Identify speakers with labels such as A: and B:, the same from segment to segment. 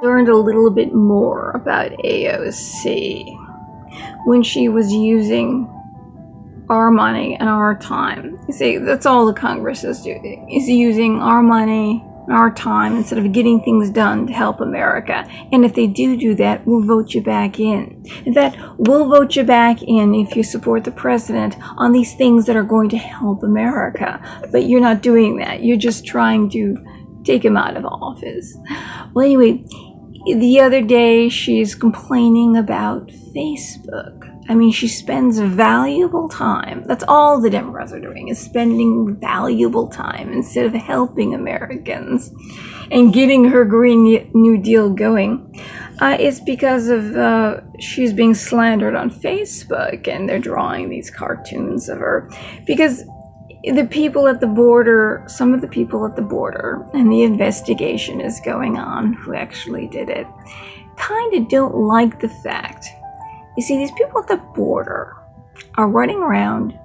A: Learned a little bit more about AOC when she was using our money and our time. You see, that's all the Congress is doing, is using our money and our time instead of getting things done to help America. And if they do that, we'll vote you back in. In fact, we'll vote you back in if you support the president on these things that are going to help America. But you're not doing that. You're just trying to take him out of office. Well, anyway, the other day she's complaining about Facebook. I mean, she spends valuable time. That's all the Democrats are doing, is spending valuable time instead of helping Americans and getting her Green New Deal going. It's because of she's being slandered on Facebook, and they're drawing these cartoons of her. Because the people at the border, some of the people at the border, and the investigation is going on who actually did it, kind of don't like the fact. You see, these people at the border are running around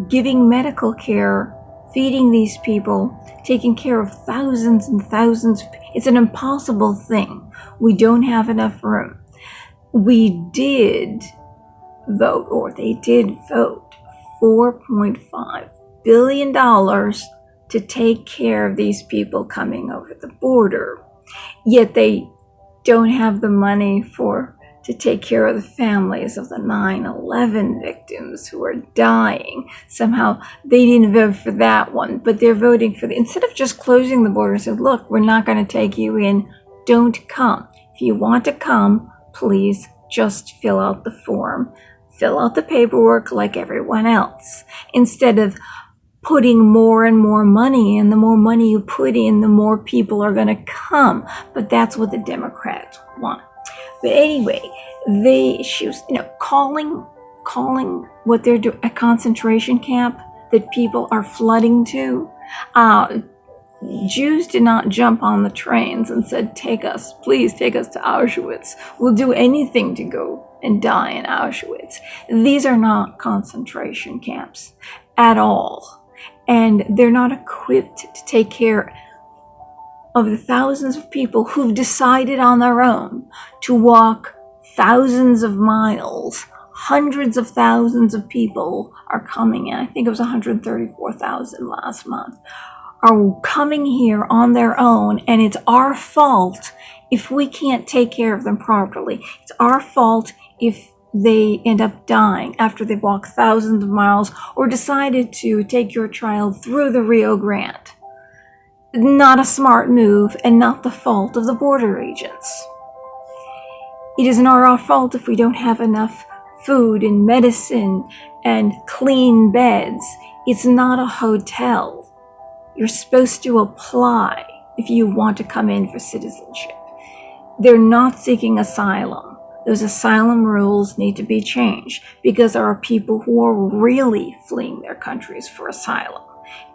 A: giving medical care, feeding these people, taking care of thousands and thousands. It's an impossible thing. We don't have enough room. We did vote, or they did vote, $4.5 billion to take care of these people coming over the border. Yet they don't have the money to take care of the families of the 9/11 victims who are dying. Somehow they didn't vote for that one, but they're voting for instead of just closing the border, said, look, we're not going to take you in. Don't come. If you want to come, please just fill out the form. Fill out the paperwork like everyone else. Instead of putting more and more money in, the more money you put in, the more people are going to come. But that's what the Democrats want. But anyway, she was, calling what they're doing a concentration camp that people are flooding to. Jews did not jump on the trains and said, please take us to Auschwitz. We'll do anything to go and die in Auschwitz. These are not concentration camps at all. And they're not equipped to take care of the thousands of people who've decided on their own to walk thousands of miles. Hundreds of thousands of people are coming in. I think it was 134,000 last month, are coming here on their own, and it's our fault if we can't take care of them properly. It's our fault if they end up dying after they've walked thousands of miles or decided to take your child through the Rio Grande. Not a smart move, and not the fault of the border agents. It is not our fault if we don't have enough food and medicine and clean beds. It's not a hotel. You're supposed to apply if you want to come in for citizenship. They're not seeking asylum. Those asylum rules need to be changed because there are people who are really fleeing their countries for asylum.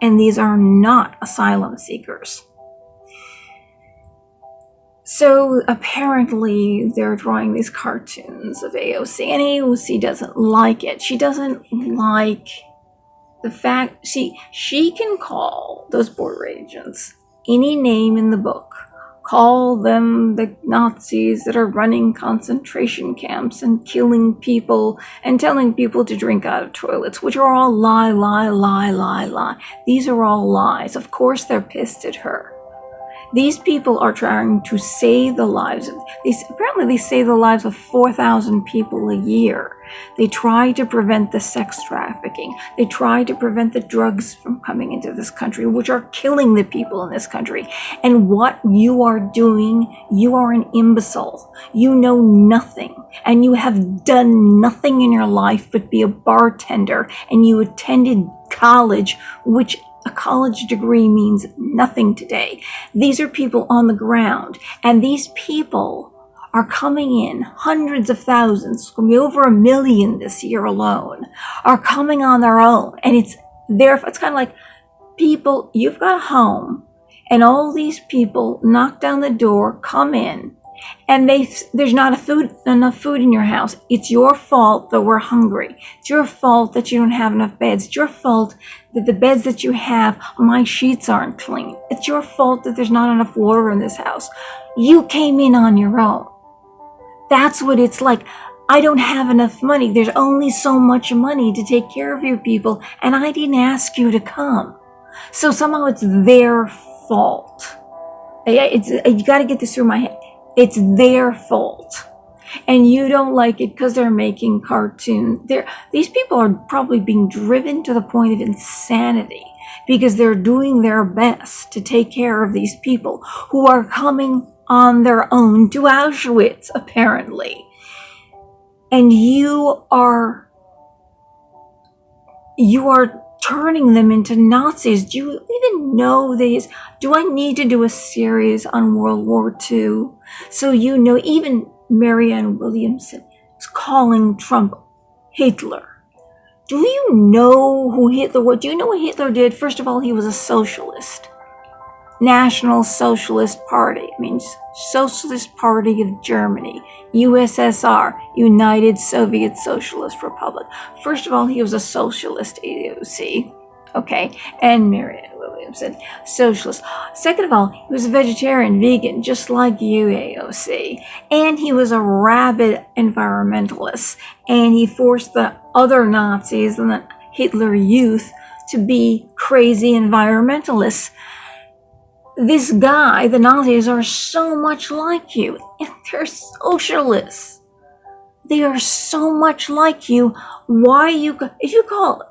A: And these are not asylum seekers. So apparently they're drawing these cartoons of AOC, and AOC doesn't like it. She doesn't like the fact she can call those border agents any name in the book. Call them the Nazis that are running concentration camps and killing people and telling people to drink out of toilets, which are all lie. These are all lies. Of course they're pissed at her. These people are trying to save the lives of, apparently they save the lives of 4,000 people a year. They try to prevent the sex trafficking. They try to prevent the drugs from coming into this country, which are killing the people in this country. And what you are doing, you are an imbecile. You know nothing, and you have done nothing in your life but be a bartender, and you attended college, which a college degree means nothing today. These are people on the ground, and these people are coming in, hundreds of thousands, going to be over 1 million this year alone, are coming on their own. And it's kind of like, people, you've got a home, and all these people knock down the door, come in, and there's not enough food in your house. It's your fault that we're hungry. It's your fault that you don't have enough beds. It's your fault that the beds that you have, my sheets aren't clean. It's your fault that there's not enough water in this house. You came in on your own. That's what it's like. I don't have enough money. There's only so much money to take care of you people, and I didn't ask you to come. So somehow it's their fault. You got to get this through my head. It's their fault. And you don't like it because they're making cartoons. These people are probably being driven to the point of insanity because they're doing their best to take care of these people who are coming on their own to Auschwitz, apparently. And you are turning them into Nazis. Do you even know these? Do I need to do a series on World War II? So you know, even Marianne Williamson is calling Trump Hitler. Do you know who Hitler was? Do you know what Hitler did? First of all, he was a socialist. National Socialist Party means Socialist Party of Germany, USSR, United Soviet Socialist Republic. First of all, he was a socialist, AOC, okay, and Marianne Williamson, socialist. Second of all, he was a vegetarian, vegan, just like you, AOC, and he was a rabid environmentalist, and he forced the other Nazis and the Hitler Youth to be crazy environmentalists. This guy, the Nazis, are so much like you, and they're socialists. They are so much like you. Why if you call,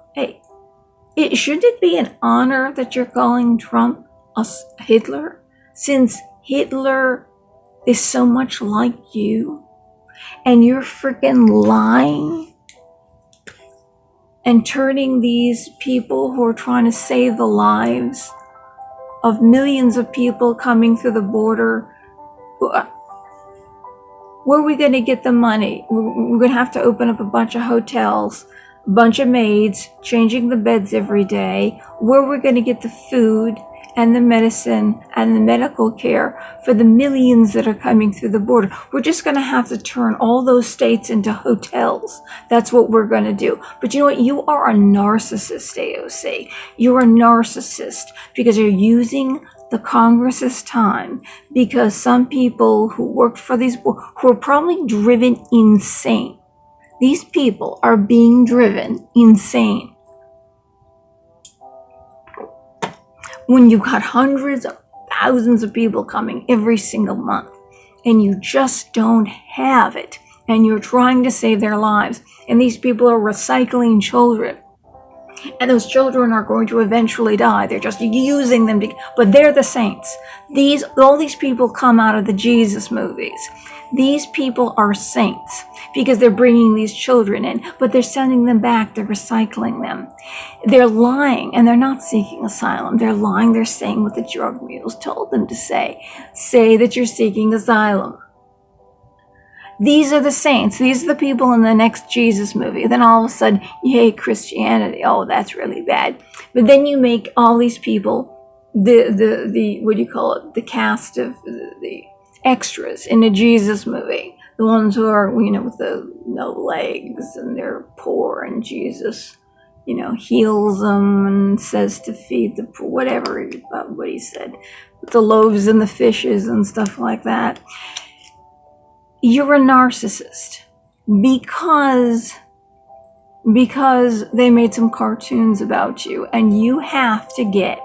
A: shouldn't it be an honor that you're calling Trump a Hitler, since Hitler is so much like you, and you're freaking lying and turning these people who are trying to save the lives of millions of people coming through the border. Where are we going to get the money? We're going to have to open up a bunch of hotels, a bunch of maids, changing the beds every day. Where are we going to get the food and the medicine and the medical care for the millions that are coming through the border? We're just going to have to turn all those states into hotels. That's what we're going to do. But you know what? You are a narcissist, AOC. You're a narcissist because you're using the Congress's time, because some people who work for these, who are probably driven insane. These people are being driven insane. When you've got hundreds of thousands of people coming every single month, and you just don't have it, and you're trying to save their lives, and these people are recycling children, and those children are going to eventually die. They're just using them but they're the saints. All these people come out of the Jesus movies. These people are saints because they're bringing these children in, but they're sending them back. They're recycling them. They're lying, and they're not seeking asylum. They're lying. They're saying what the drug mules told them to say. Say that you're seeking asylum. These are the saints. These are the people in the next Jesus movie. Then all of a sudden, you hate Christianity. Oh, that's really bad. But then you make all these people the what do you call it? The cast of the extras in a Jesus movie. The ones who are, with the no legs and they're poor, and Jesus, heals them and says to feed the poor, whatever, what he said, with the loaves and the fishes and stuff like that. You're a narcissist because they made some cartoons about you, and you have to get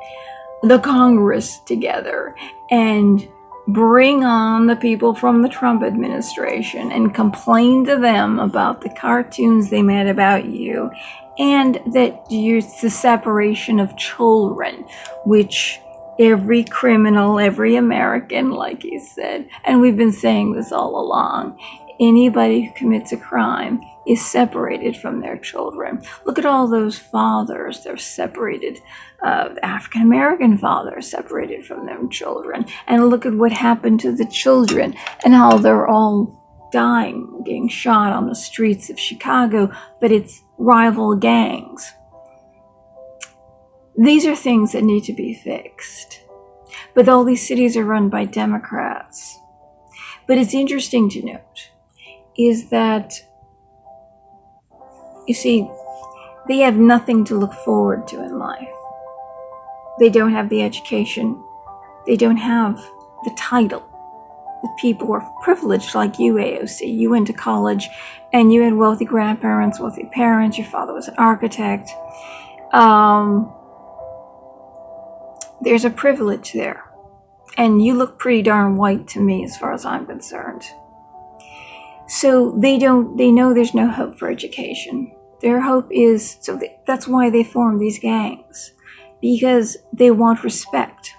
A: the Congress together and bring on the people from the Trump administration and complain to them about the cartoons they made about you, and that it's the separation of children, which every criminal, every American, like he said, and we've been saying this all along, anybody who commits a crime is separated from their children. Look at all those fathers. They're separated. African-American fathers separated from their children. And look at what happened to the children and how they're all dying, getting shot on the streets of Chicago, but it's rival gangs. These are things that need to be fixed. But all these cities are run by Democrats. But it's interesting to note is that, you see, they have nothing to look forward to in life. They don't have the education. They don't have the title. The people who are privileged like you, AOC. You went to college and you had wealthy grandparents, wealthy parents. Your father was an architect. There's a privilege there. And you look pretty darn white to me as far as I'm concerned. So they know there's no hope for education. Their hope is, that's why they form these gangs. Because they want respect.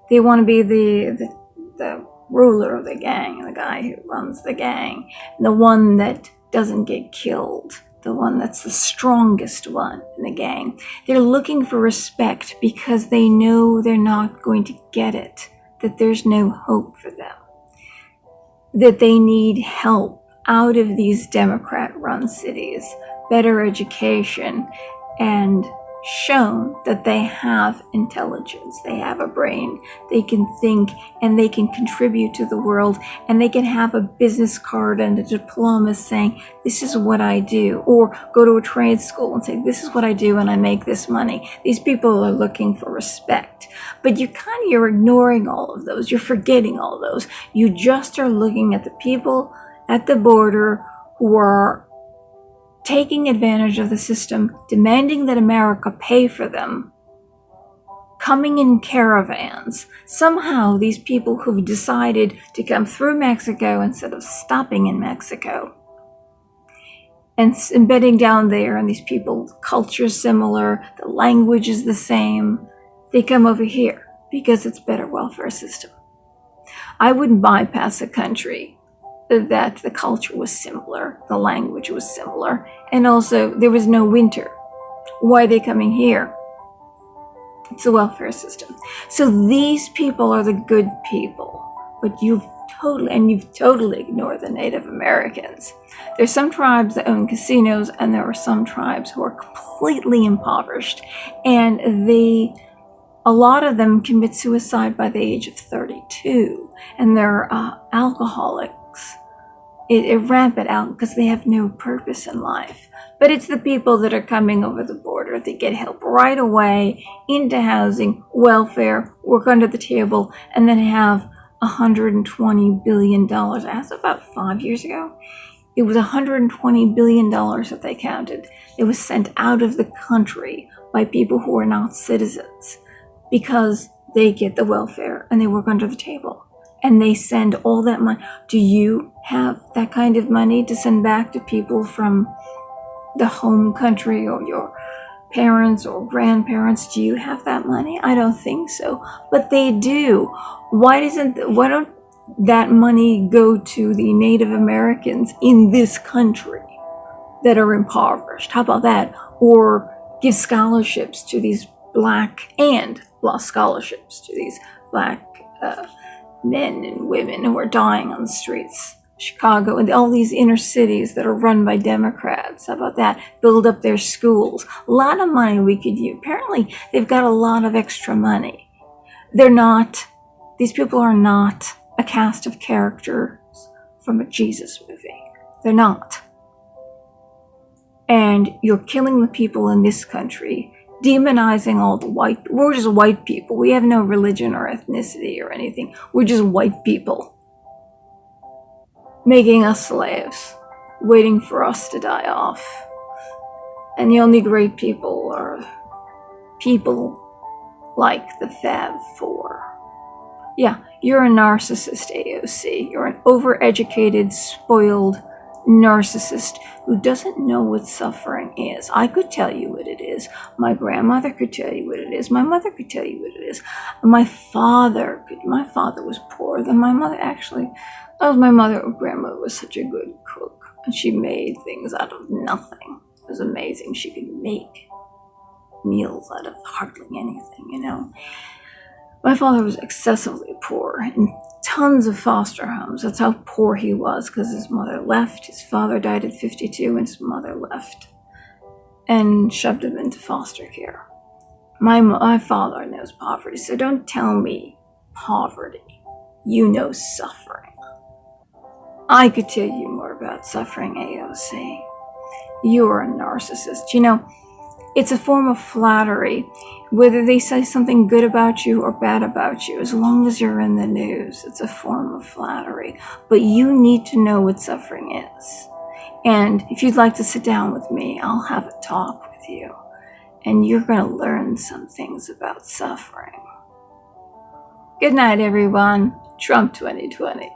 A: They want to be the ruler of the gang, the guy who runs the gang, the one that doesn't get killed, the one that's the strongest one in the gang. They're looking for respect because they know they're not going to get it, that there's no hope for them, that they need help out of these Democrat-run cities, better education, and shown that they have intelligence, they have a brain, they can think, and they can contribute to the world, and they can have a business card and a diploma saying, this is what I do, or go to a trade school and say, this is what I do and I make this money. These people are looking for respect. But you're ignoring all of those. You're forgetting all of those. You just are looking at the people at the border who are taking advantage of the system, demanding that America pay for them, coming in caravans. Somehow these people who've decided to come through Mexico instead of stopping in Mexico and embedding down there, and these people, culture similar, the language is the same, they come over here because it's better welfare system. I wouldn't bypass a country that the culture was similar, the language was similar, and also there was no winter. Why are they coming here? It's a welfare system. So these people are the good people, but you've totally ignored the Native Americans. There's some tribes that own casinos, and there are some tribes who are completely impoverished, and a lot of them commit suicide by the age of 32, and they're alcoholics. It rampant out because they have no purpose in life. But it's the people that are coming over the border that get help right away into housing, welfare, work under the table, and then have $120 billion. That's about 5 years ago. It was $120 billion that they counted. It was sent out of the country by people who are not citizens because they get the welfare and they work under the table. And they send all that money. Do you have that kind of money to send back to people from the home country, or your parents or grandparents? Do you have that money? I don't think so, but they do. Why don't that money go to the Native Americans in this country that are impoverished? How about that? Or give scholarships to these black scholarships to these black men and women who are dying on the streets. Chicago and all these inner cities that are run by Democrats. How about that? Build up their schools. A lot of money we could use. Apparently, they've got a lot of extra money. These people are not a cast of characters from a Jesus movie. They're not. And you're killing the people in this country, demonizing all the we're just white people. We have no religion or ethnicity or anything. We're just white people. Making us slaves, waiting for us to die off. And the only great people are people like the Fab Four. Yeah, you're a narcissist, AOC. You're an overeducated, spoiled narcissist who doesn't know what suffering is. I could tell you what it is. My grandmother could tell you what it is. My mother could tell you what it is. My father was poorer than my mother. Actually, my grandmother was such a good cook, and she made things out of nothing. It was amazing. She could make meals out of hardly anything, you know. My father was excessively poor in tons of foster homes. That's how poor he was, because his mother left. His father died at 52 and his mother left and shoved him into foster care. My father knows poverty, so don't tell me poverty. You know suffering. I could tell you more about suffering, AOC. You're a narcissist. You know, it's a form of flattery, whether they say something good about you or bad about you. As long as you're in the news, it's a form of flattery. But you need to know what suffering is. And if you'd like to sit down with me, I'll have a talk with you. And you're going to learn some things about suffering. Good night, everyone. Trump 2020.